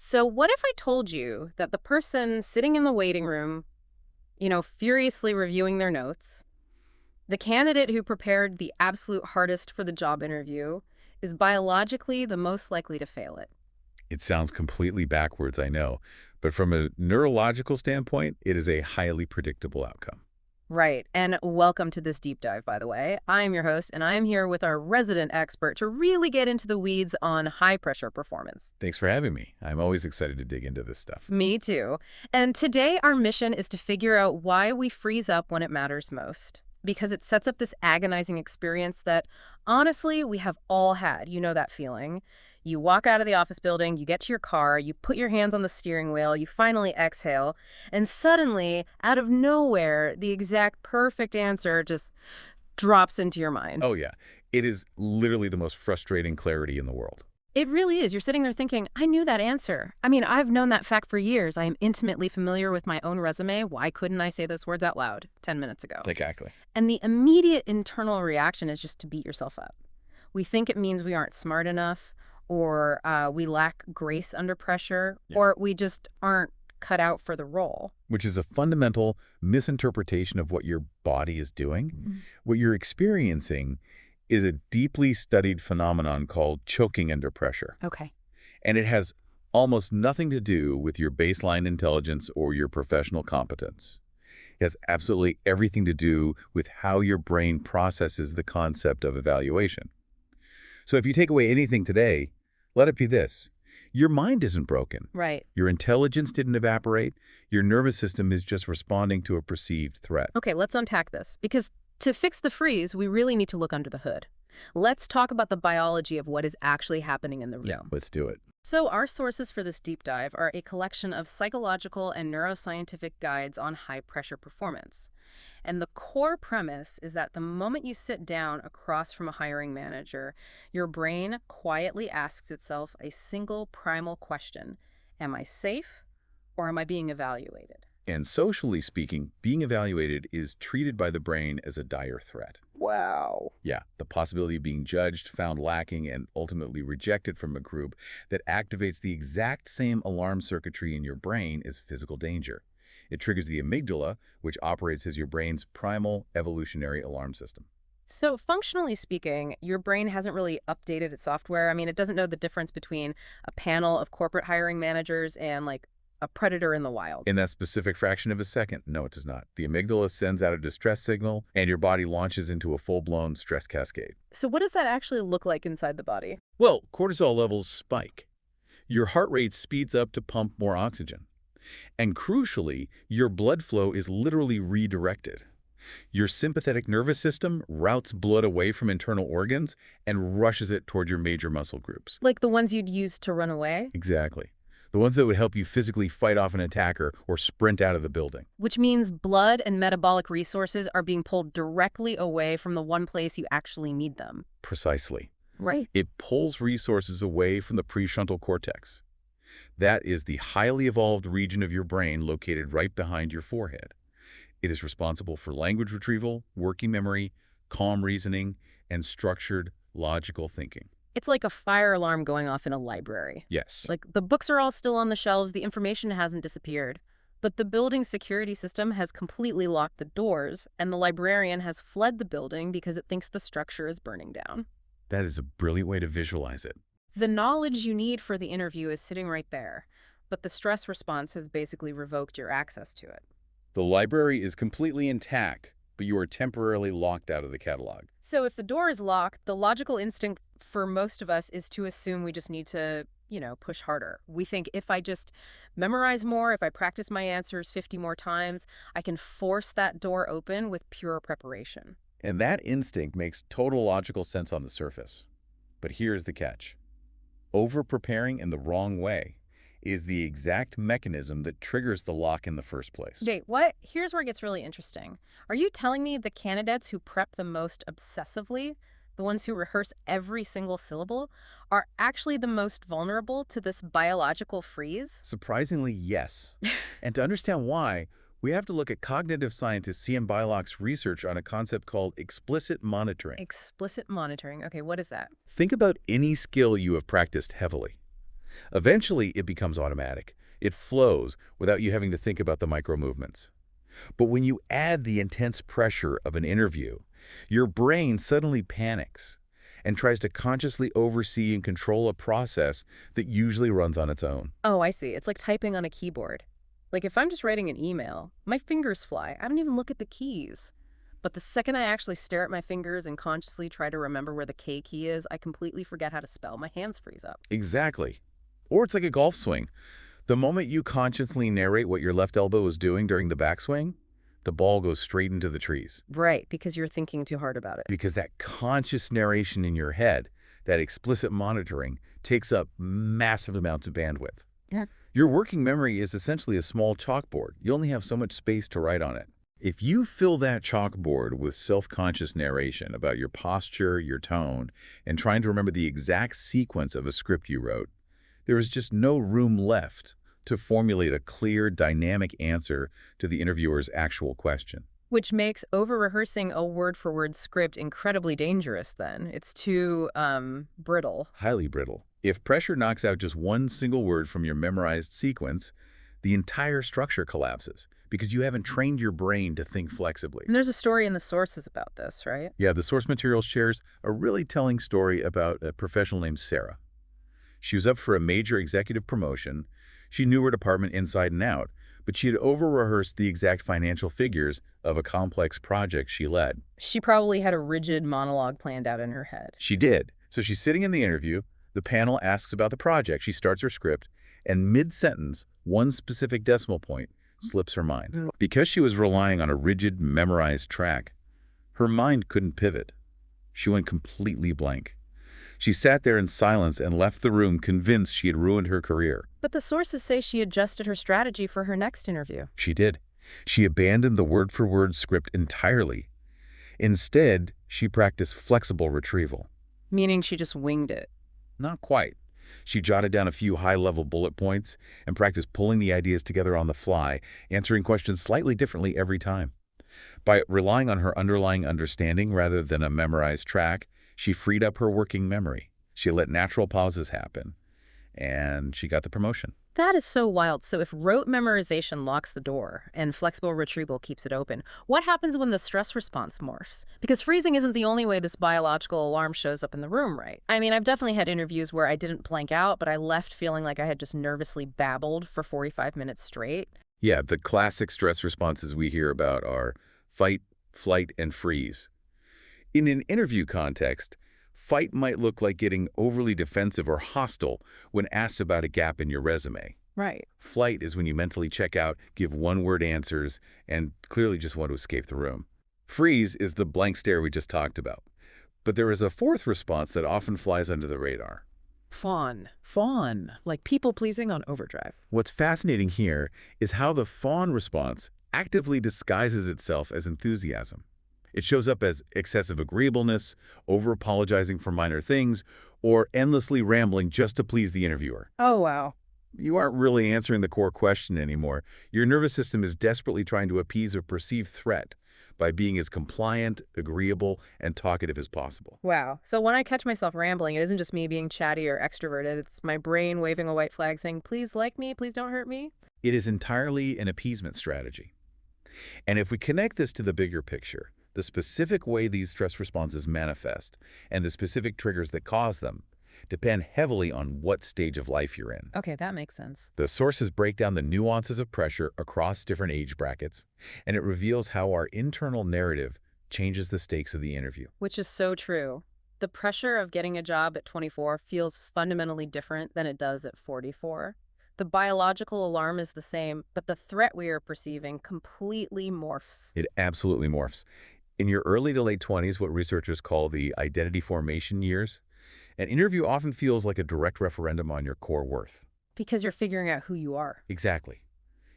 So what if I told you that the person sitting in the waiting room, furiously reviewing their notes, the candidate who prepared the absolute hardest for the job interview, is biologically the most likely to fail it? It sounds completely backwards, I know, but from a neurological standpoint, it is a highly predictable outcome. Right. And welcome to this deep dive, by the way. I'm your host, and I'm here with our resident expert to really get into the weeds on high pressure performance. Thanks for having me. I'm always excited to dig into this stuff. Me too. And today, our mission is to figure out why we freeze up when it matters most. Because it sets up this agonizing experience that, honestly, we have all had. You know that feeling. You walk out of the office building, you get to your car, you put your hands on the steering wheel, you finally exhale, and suddenly, out of nowhere, the exact perfect answer just drops into your mind. Oh, yeah. It is literally the most frustrating clarity in the world. It really is. You're sitting there thinking, I knew that answer. I mean, I've known that fact for years. I am intimately familiar with my own resume. Why couldn't I say those words out loud 10 minutes ago? Exactly. And the immediate internal reaction is just to beat yourself up. We think it means we aren't smart enough, or we lack grace under pressure, or we just aren't cut out for the role. Which is a fundamental misinterpretation of what your body is doing. What you're experiencing is a deeply studied phenomenon called choking under pressure. Okay. And it has almost nothing to do with your baseline intelligence or your professional competence. It has absolutely everything to do with how your brain processes the concept of evaluation. So if you take away anything today, let it be this. Your mind isn't broken. Right. Your intelligence didn't evaporate. Your nervous system is just responding to a perceived threat. Okay, let's unpack this. Because to fix the freeze, we really need to look under the hood. Let's talk about the biology of what is actually happening in the room. Yeah, let's do it. So our sources for this deep dive are a collection of psychological and neuroscientific guides on high-pressure performance. And the core premise is that the moment you sit down across from a hiring manager, your brain quietly asks itself a single primal question. Am I safe, or am I being evaluated? And socially speaking, being evaluated is treated by the brain as a dire threat. Wow. Yeah, the possibility of being judged, found lacking, and ultimately rejected from a group that activates the exact same alarm circuitry in your brain is physical danger. It triggers the amygdala, which operates as your brain's primal evolutionary alarm system. So functionally speaking, your brain hasn't really updated its software. I mean, it doesn't know the difference between a panel of corporate hiring managers and like a predator in the wild. In that specific fraction of a second, no, it does not. The amygdala sends out a distress signal, and your body launches into a full-blown stress cascade. So what does that actually look like inside the body? Well, cortisol levels spike. Your heart rate speeds up to pump more oxygen. And crucially, your blood flow is literally redirected. Your sympathetic nervous system routes blood away from internal organs and rushes it toward your major muscle groups. Like the ones you'd use to run away? Exactly. The ones that would help you physically fight off an attacker or sprint out of the building. Which means blood and metabolic resources are being pulled directly away from the one place you actually need them. Precisely. Right. It pulls resources away from the prefrontal cortex. That is the highly evolved region of your brain located right behind your forehead. It is responsible for language retrieval, working memory, calm reasoning, and structured, logical thinking. It's like a fire alarm going off in a library. Yes. Like the books are all still on the shelves, the information hasn't disappeared. But the building's security system has completely locked the doors, and the librarian has fled the building because it thinks the structure is burning down. That is a brilliant way to visualize it. The knowledge you need for the interview is sitting right there, but the stress response has basically revoked your access to it. The library is completely intact, but you are temporarily locked out of the catalog. So if the door is locked, the logical instinct for most of us is to assume we just need to, push harder. We think if I just memorize more, if I practice my answers 50 more times, I can force that door open with pure preparation. And that instinct makes total logical sense on the surface. But here's the catch. Over-preparing in the wrong way is the exact mechanism that triggers the lock in the first place. Wait, what? Here's where it gets really interesting. Are you telling me the candidates who prep the most obsessively, the ones who rehearse every single syllable, are actually the most vulnerable to this biological freeze? Surprisingly, yes. And to understand why, we have to look at cognitive scientist C.M. Beilock's research on a concept called explicit monitoring. Explicit monitoring. Okay, what is that? Think about any skill you have practiced heavily. Eventually, it becomes automatic. It flows without you having to think about the micro movements. But when you add the intense pressure of an interview, your brain suddenly panics and tries to consciously oversee and control a process that usually runs on its own. Oh, I see. It's like typing on a keyboard. Like if I'm just writing an email, my fingers fly. I don't even look at the keys. But the second I actually stare at my fingers and consciously try to remember where the K key is, I completely forget how to spell. My hands freeze up. Exactly. Or it's like a golf swing. The moment you consciously narrate what your left elbow is doing during the backswing, the ball goes straight into the trees. Right, because you're thinking too hard about it. Because that conscious narration in your head, that explicit monitoring, takes up massive amounts of bandwidth. Yeah. Your working memory is essentially a small chalkboard. You only have so much space to write on it. If you fill that chalkboard with self-conscious narration about your posture, your tone, and trying to remember the exact sequence of a script you wrote, there is just no room left to formulate a clear, dynamic answer to the interviewer's actual question. Which makes over-rehearsing a word-for-word script incredibly dangerous then. It's too, brittle. Highly brittle. If pressure knocks out just one single word from your memorized sequence, the entire structure collapses because you haven't trained your brain to think flexibly. And there's a story in the sources about this, right? Yeah, the source material shares a really telling story about a professional named Sarah. She was up for a major executive promotion. She knew her department inside and out, but she had over-rehearsed the exact financial figures of a complex project she led. She probably had a rigid monologue planned out in her head. She did. So she's sitting in the interview, the panel asks about the project, she starts her script, and mid-sentence, one specific decimal point slips her mind. Because she was relying on a rigid, memorized track, her mind couldn't pivot. She went completely blank. She sat there in silence and left the room convinced she had ruined her career. But the sources say she adjusted her strategy for her next interview. She did. She abandoned the word-for-word script entirely. Instead, she practiced flexible retrieval. Meaning she just winged it. Not quite. She jotted down a few high-level bullet points and practiced pulling the ideas together on the fly, answering questions slightly differently every time. By relying on her underlying understanding rather than a memorized track, she freed up her working memory. She let natural pauses happen, and she got the promotion. That is so wild. So if rote memorization locks the door and flexible retrieval keeps it open, what happens when the stress response morphs? Because freezing isn't the only way this biological alarm shows up in the room, right? I mean, I've definitely had interviews where I didn't blank out, but I left feeling like I had just nervously babbled for 45 minutes straight. Yeah, the classic stress responses we hear about are fight, flight, and freeze. In an interview context, fight might look like getting overly defensive or hostile when asked about a gap in your resume. Right. Flight is when you mentally check out, give one-word answers, and clearly just want to escape the room. Freeze is the blank stare we just talked about. But there is a fourth response that often flies under the radar. Fawn. Fawn. Like people-pleasing on overdrive. What's fascinating here is how the fawn response actively disguises itself as enthusiasm. It shows up as excessive agreeableness, over-apologizing for minor things, or endlessly rambling just to please the interviewer. Oh, wow. You aren't really answering the core question anymore. Your nervous system is desperately trying to appease a perceived threat by being as compliant, agreeable, and talkative as possible. Wow. So when I catch myself rambling, it isn't just me being chatty or extroverted. It's my brain waving a white flag saying, please like me, please don't hurt me. It is entirely an appeasement strategy. And if we connect this to the bigger picture, the specific way these stress responses manifest and the specific triggers that cause them depend heavily on what stage of life you're in. Okay, that makes sense. The sources break down the nuances of pressure across different age brackets, and it reveals how our internal narrative changes the stakes of the interview. Which is so true. The pressure of getting a job at 24 feels fundamentally different than it does at 44. The biological alarm is the same, but the threat we are perceiving completely morphs. It absolutely morphs. In your early to late 20s, what researchers call the identity formation years, an interview often feels like a direct referendum on your core worth. Because you're figuring out who you are. Exactly.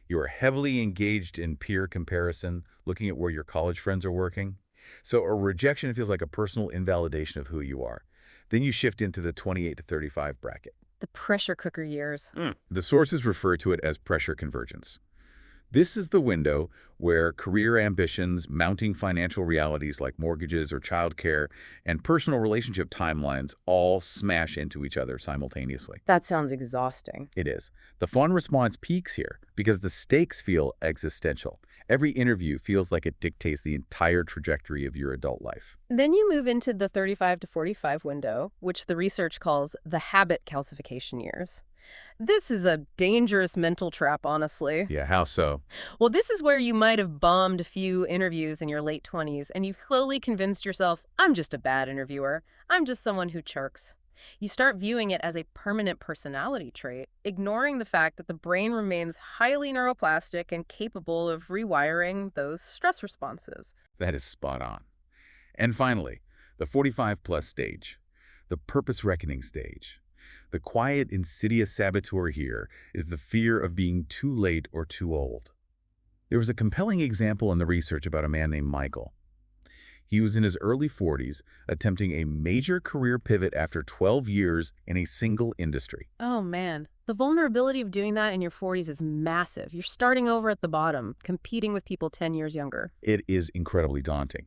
You are heavily engaged in peer comparison, looking at where your college friends are working. So a rejection feels like a personal invalidation of who you are. Then you shift into the 28 to 35 bracket. The pressure cooker years. The sources refer to it as pressure convergence. This is the window where career ambitions, mounting financial realities like mortgages or childcare, and personal relationship timelines all smash into each other simultaneously. That sounds exhausting. It is. The fawn response peaks here because the stakes feel existential. Every interview feels like it dictates the entire trajectory of your adult life. Then you move into the 35 to 45 window, which the research calls the habit calcification years. This is a dangerous mental trap, honestly. Yeah, how so? Well, this is where you might have bombed a few interviews in your late 20s and you've slowly convinced yourself, I'm just a bad interviewer. I'm just someone who chirks. You start viewing it as a permanent personality trait, ignoring the fact that the brain remains highly neuroplastic and capable of rewiring those stress responses. That is spot on. And finally, the 45-plus stage, the purpose reckoning stage. The quiet, insidious saboteur here is the fear of being too late or too old. There was a compelling example in the research about a man named Michael. He was in his early 40s, attempting a major career pivot after 12 years in a single industry. Oh man, the vulnerability of doing that in your 40s is massive. You're starting over at the bottom, competing with people 10 years younger. It is incredibly daunting.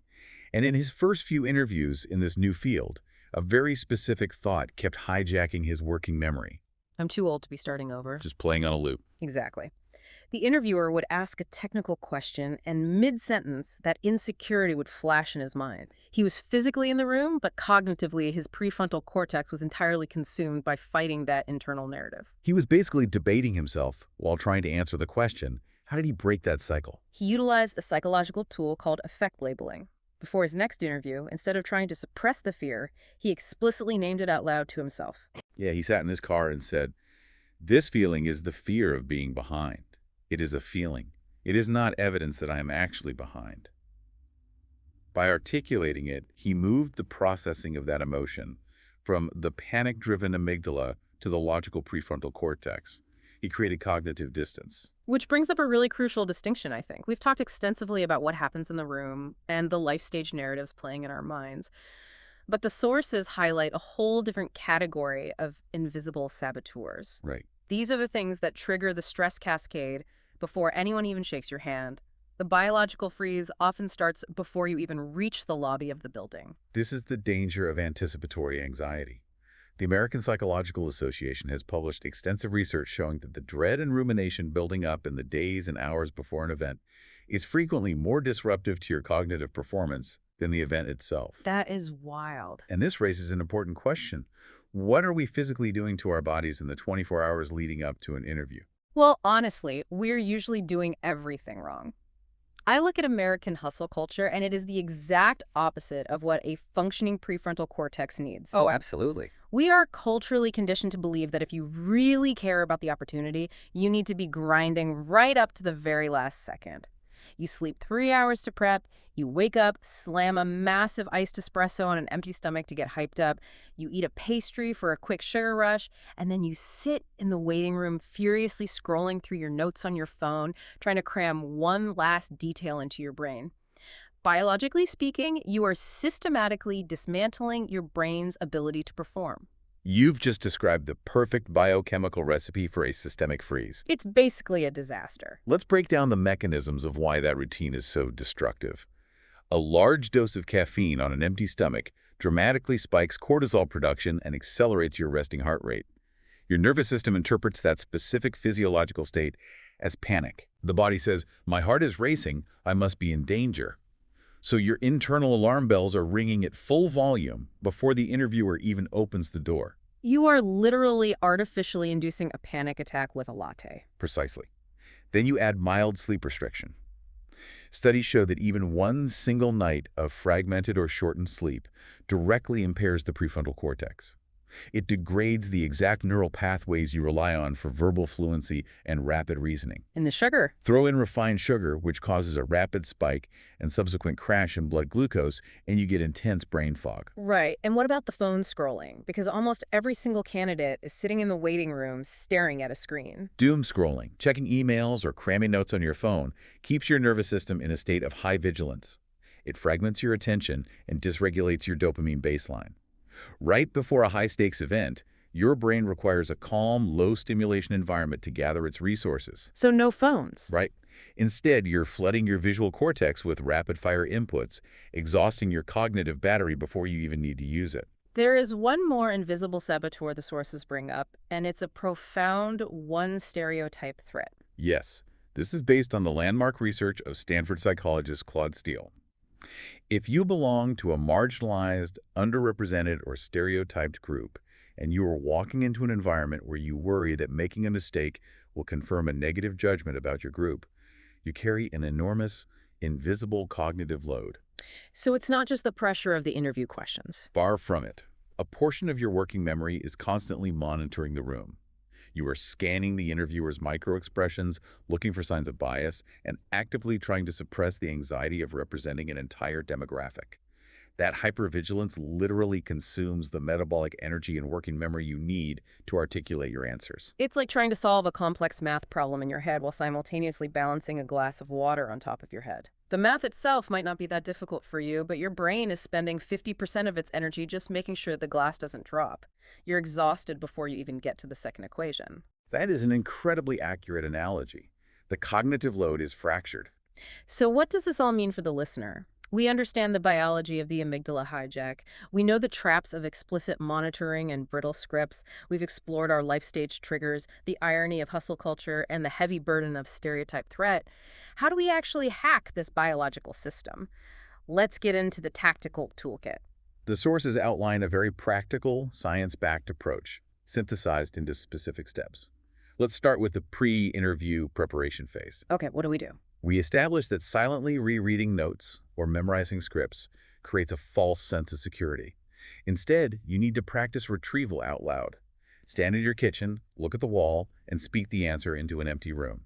And in his first few interviews in this new field, a very specific thought kept hijacking his working memory. I'm too old to be starting over. Just playing on a loop. Exactly. The interviewer would ask a technical question, and mid-sentence, that insecurity would flash in his mind. He was physically in the room, but cognitively, his prefrontal cortex was entirely consumed by fighting that internal narrative. He was basically debating himself while trying to answer the question, how did he break that cycle? He utilized a psychological tool called effect labeling. Before his next interview, instead of trying to suppress the fear, he explicitly named it out loud to himself. Yeah, he sat in his car and said, "This feeling is the fear of being behind. It is a feeling. It is not evidence that I am actually behind." By articulating it, he moved the processing of that emotion from the panic-driven amygdala to the logical prefrontal cortex. He created cognitive distance. Which brings up a really crucial distinction, I think. We've talked extensively about what happens in the room and the life stage narratives playing in our minds. But the sources highlight a whole different category of invisible saboteurs. Right. These are the things that trigger the stress cascade before anyone even shakes your hand. The biological freeze often starts before you even reach the lobby of the building. This is the danger of anticipatory anxiety. The American Psychological Association has published extensive research showing that the dread and rumination building up in the days and hours before an event is frequently more disruptive to your cognitive performance than the event itself. That is wild. And this raises an important question. What are we physically doing to our bodies in the 24 hours leading up to an interview? Well, honestly, we're usually doing everything wrong. I look at American hustle culture, and it is the exact opposite of what a functioning prefrontal cortex needs. Oh, absolutely. We are culturally conditioned to believe that if you really care about the opportunity, you need to be grinding right up to the very last second. You sleep 3 hours to prep, you wake up, slam a massive iced espresso on an empty stomach to get hyped up, you eat a pastry for a quick sugar rush, and then you sit in the waiting room furiously scrolling through your notes on your phone, trying to cram one last detail into your brain. Biologically speaking, you are systematically dismantling your brain's ability to perform. You've just described the perfect biochemical recipe for a systemic freeze. It's basically a disaster. Let's break down the mechanisms of why that routine is so destructive. A large dose of caffeine on an empty stomach dramatically spikes cortisol production and accelerates your resting heart rate. Your nervous system interprets that specific physiological state as panic. The body says, "My heart is racing, I must be in danger." So your internal alarm bells are ringing at full volume before the interviewer even opens the door. You are literally artificially inducing a panic attack with a latte. Precisely. Then you add mild sleep restriction. Studies show that even one single night of fragmented or shortened sleep directly impairs the prefrontal cortex. It degrades the exact neural pathways you rely on for verbal fluency and rapid reasoning. And the sugar. Throw in refined sugar, which causes a rapid spike and subsequent crash in blood glucose, and you get intense brain fog. Right. And what about the phone scrolling? Because almost every single candidate is sitting in the waiting room staring at a screen. Doom scrolling, checking emails, or cramming notes on your phone keeps your nervous system in a state of high vigilance. It fragments your attention and dysregulates your dopamine baseline. Right before a high-stakes event, your brain requires a calm, low-stimulation environment to gather its resources. So no phones. Right? Instead, you're flooding your visual cortex with rapid-fire inputs, exhausting your cognitive battery before you even need to use it. There is one more invisible saboteur the sources bring up, and it's a profound one-stereotype threat. Yes, this is based on the landmark research of Stanford psychologist Claude Steele. If you belong to a marginalized, underrepresented, or stereotyped group, and you are walking into an environment where you worry that making a mistake will confirm a negative judgment about your group, you carry an enormous, invisible cognitive load. So it's not just the pressure of the interview questions. Far from it. A portion of your working memory is constantly monitoring the room. You are scanning the interviewer's microexpressions, looking for signs of bias, and actively trying to suppress the anxiety of representing an entire demographic. That hypervigilance literally consumes the metabolic energy and working memory you need to articulate your answers. It's like trying to solve a complex math problem in your head while simultaneously balancing a glass of water on top of your head. The math itself might not be that difficult for you, but your brain is spending 50% of its energy just making sure the glass doesn't drop. You're exhausted before you even get to the second equation. That is an incredibly accurate analogy. The cognitive load is fractured. So what does this all mean for the listener? We understand the biology of the amygdala hijack. We know the traps of explicit monitoring and brittle scripts. We've explored our life stage triggers, the irony of hustle culture, and the heavy burden of stereotype threat. How do we actually hack this biological system? Let's get into the tactical toolkit. The sources outline a very practical, science-backed approach, synthesized into specific steps. Let's start with the pre-interview preparation phase. Okay, what do we do? We establish that silently rereading notes or memorizing scripts creates a false sense of security. Instead, you need to practice retrieval out loud. Stand in your kitchen, look at the wall, and speak the answer into an empty room.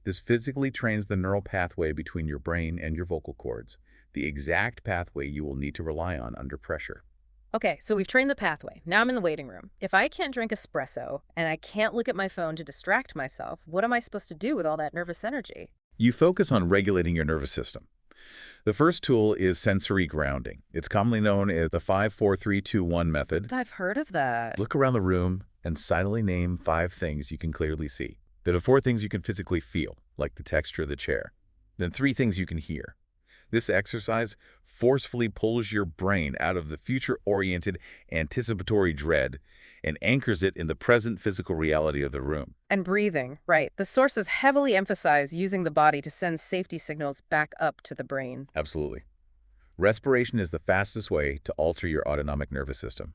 This physically trains the neural pathway between your brain and your vocal cords, the exact pathway you will need to rely on under pressure. Okay, so we've trained the pathway. Now I'm in the waiting room. If I can't drink espresso and I can't look at my phone to distract myself, what am I supposed to do with all that nervous energy? You focus on regulating your nervous system. The first tool is sensory grounding. It's commonly known as the 5-4-3-2-1 method. I've heard of that. Look around the room and silently name 5 things you can clearly see. Then 4 things you can physically feel, like the texture of the chair. Then 3 things you can hear. This exercise forcefully pulls your brain out of the future-oriented anticipatory dread and anchors it in the present physical reality of the room. And breathing, right. The sources heavily emphasize using the body to send safety signals back up to the brain. Absolutely. Respiration is the fastest way to alter your autonomic nervous system.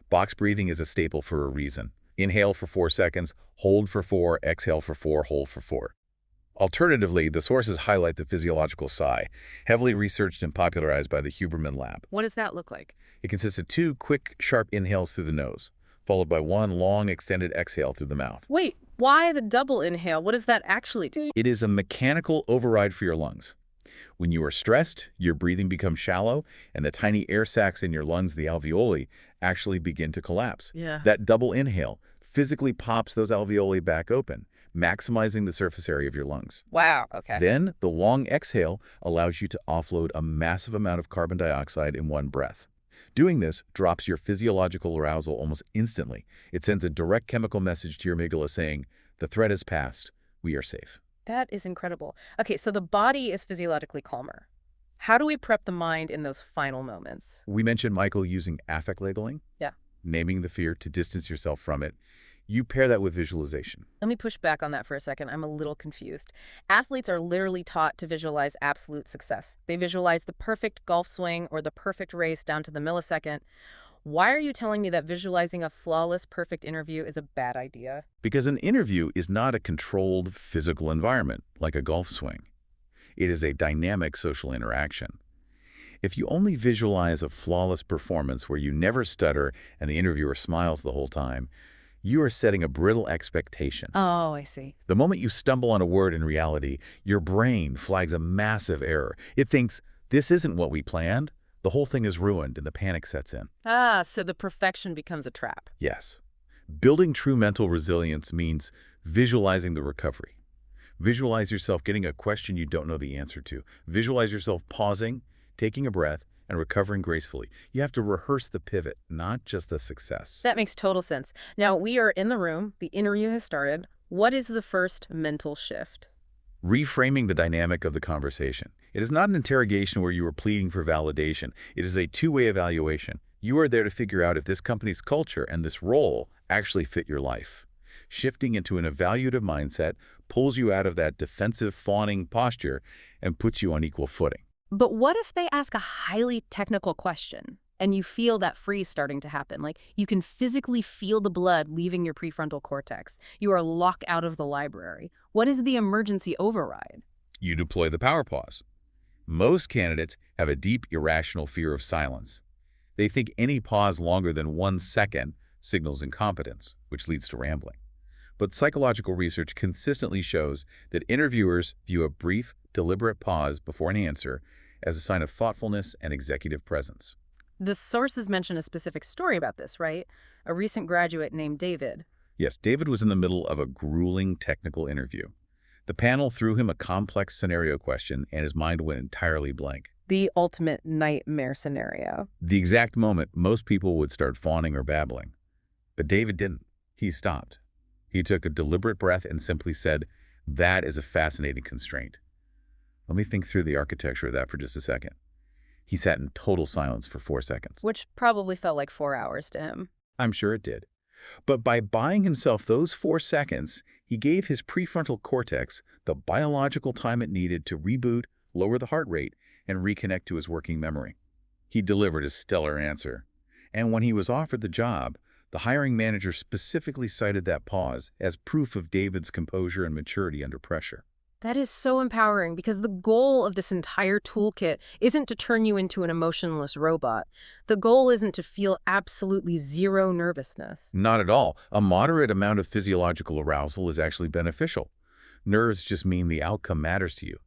Box breathing is a staple for a reason. Inhale for 4 seconds, hold for 4, exhale for 4, hold for 4. Alternatively, the sources highlight the physiological sigh, heavily researched and popularized by the Huberman Lab. What does that look like? It consists of 2 quick, sharp inhales through the nose, followed by 1 long, extended exhale through the mouth. Wait, why the double inhale? What does that actually do? It is a mechanical override for your lungs. When you are stressed, your breathing becomes shallow, and the tiny air sacs in your lungs, the alveoli, actually begin to collapse. Yeah. That double inhale physically pops those alveoli back open, maximizing the surface area of your lungs. Wow, okay. Then, the long exhale allows you to offload a massive amount of carbon dioxide in one breath. Doing this drops your physiological arousal almost instantly. It sends a direct chemical message to your amygdala saying, the threat is past, we are safe. That is incredible. Okay, so the body is physiologically calmer. How do we prep the mind in those final moments? We mentioned, Michael, using affect labeling. Yeah. Naming the fear to distance yourself from it. You pair that with visualization. Let me push back on that for a second. I'm a little confused. Athletes are literally taught to visualize absolute success. They visualize the perfect golf swing or the perfect race down to the millisecond. Why are you telling me that visualizing a flawless, perfect interview is a bad idea? Because an interview is not a controlled physical environment like a golf swing. It is a dynamic social interaction. If you only visualize a flawless performance where you never stutter and the interviewer smiles the whole time, you are setting a brittle expectation. Oh, I see. The moment you stumble on a word in reality, your brain flags a massive error. It thinks, this isn't what we planned. The whole thing is ruined and the panic sets in. Ah, so the perfection becomes a trap. Yes. Building true mental resilience means visualizing the recovery. Visualize yourself getting a question you don't know the answer to. Visualize yourself pausing, taking a breath, and recovering gracefully. You have to rehearse the pivot, not just the success. That makes total sense. Now, we are in the room. The interview has started. What is the first mental shift? reframing the dynamic of the conversation. It is not an interrogation where you are pleading for validation. It is a two-way evaluation. You are there to figure out if this company's culture and this role actually fit your life. Shifting into an evaluative mindset pulls you out of that defensive, fawning posture and puts you on equal footing. But what if they ask a highly technical question and you feel that freeze starting to happen? Like you can physically feel the blood leaving your prefrontal cortex. You are locked out of the library. What is the emergency override? You deploy the power pause. Most candidates have a deep, irrational fear of silence. They think any pause longer than 1 second signals incompetence, which leads to rambling. But psychological research consistently shows that interviewers view a brief, deliberate pause before an answer as a sign of thoughtfulness and executive presence. The sources mention a specific story about this, right? A recent graduate named David. Yes, David was in the middle of a grueling technical interview. The panel threw him a complex scenario question, and his mind went entirely blank. The ultimate nightmare scenario. The exact moment most people would start fawning or babbling. But David didn't. He stopped. He took a deliberate breath and simply said, "That is a fascinating constraint. Let me think through the architecture of that for just a second." He sat in total silence for 4 seconds. Which probably felt like 4 hours to him. I'm sure it did. But by buying himself those 4 seconds, he gave his prefrontal cortex the biological time it needed to reboot, lower the heart rate, and reconnect to his working memory. He delivered a stellar answer. And when he was offered the job, the hiring manager specifically cited that pause as proof of David's composure and maturity under pressure. That is so empowering because the goal of this entire toolkit isn't to turn you into an emotionless robot. The goal isn't to feel absolutely zero nervousness. Not at all. A moderate amount of physiological arousal is actually beneficial. Nerves just mean the outcome matters to you.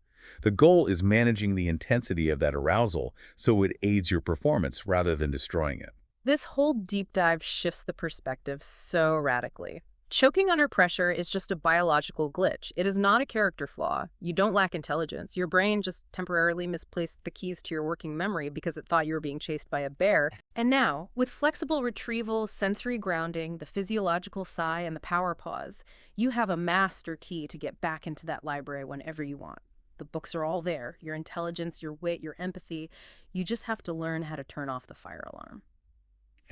The goal is managing the intensity of that arousal so it aids your performance rather than destroying it. This whole deep dive shifts the perspective so radically. Choking under pressure is just a biological glitch. It is not a character flaw. You don't lack intelligence. Your brain just temporarily misplaced the keys to your working memory because it thought you were being chased by a bear. And now, with flexible retrieval, sensory grounding, the physiological sigh, and the power pause, you have a master key to get back into that library whenever you want. The books are all there. Your intelligence, your wit, your empathy. You just have to learn how to turn off the fire alarm.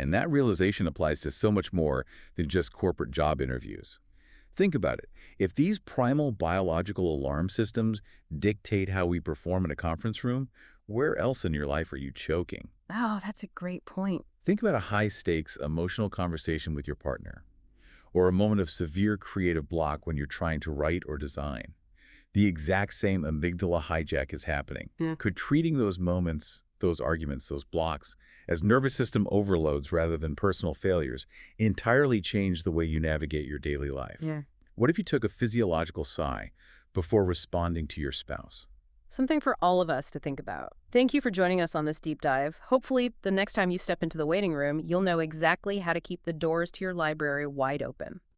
And that realization applies to so much more than just corporate job interviews. Think about it. If these primal biological alarm systems dictate how we perform in a conference room, where else in your life are you choking? Oh, that's a great point. Think about a high-stakes emotional conversation with your partner, or a moment of severe creative block when you're trying to write or design. The exact same amygdala hijack is happening. Yeah. Could treating those moments, those arguments, those blocks, as nervous system overloads rather than personal failures entirely change the way you navigate your daily life? Yeah. What if you took a physiological sigh before responding to your spouse? Something for all of us to think about. Thank you for joining us on this deep dive. Hopefully, the next time you step into the waiting room, you'll know exactly how to keep the doors to your library wide open.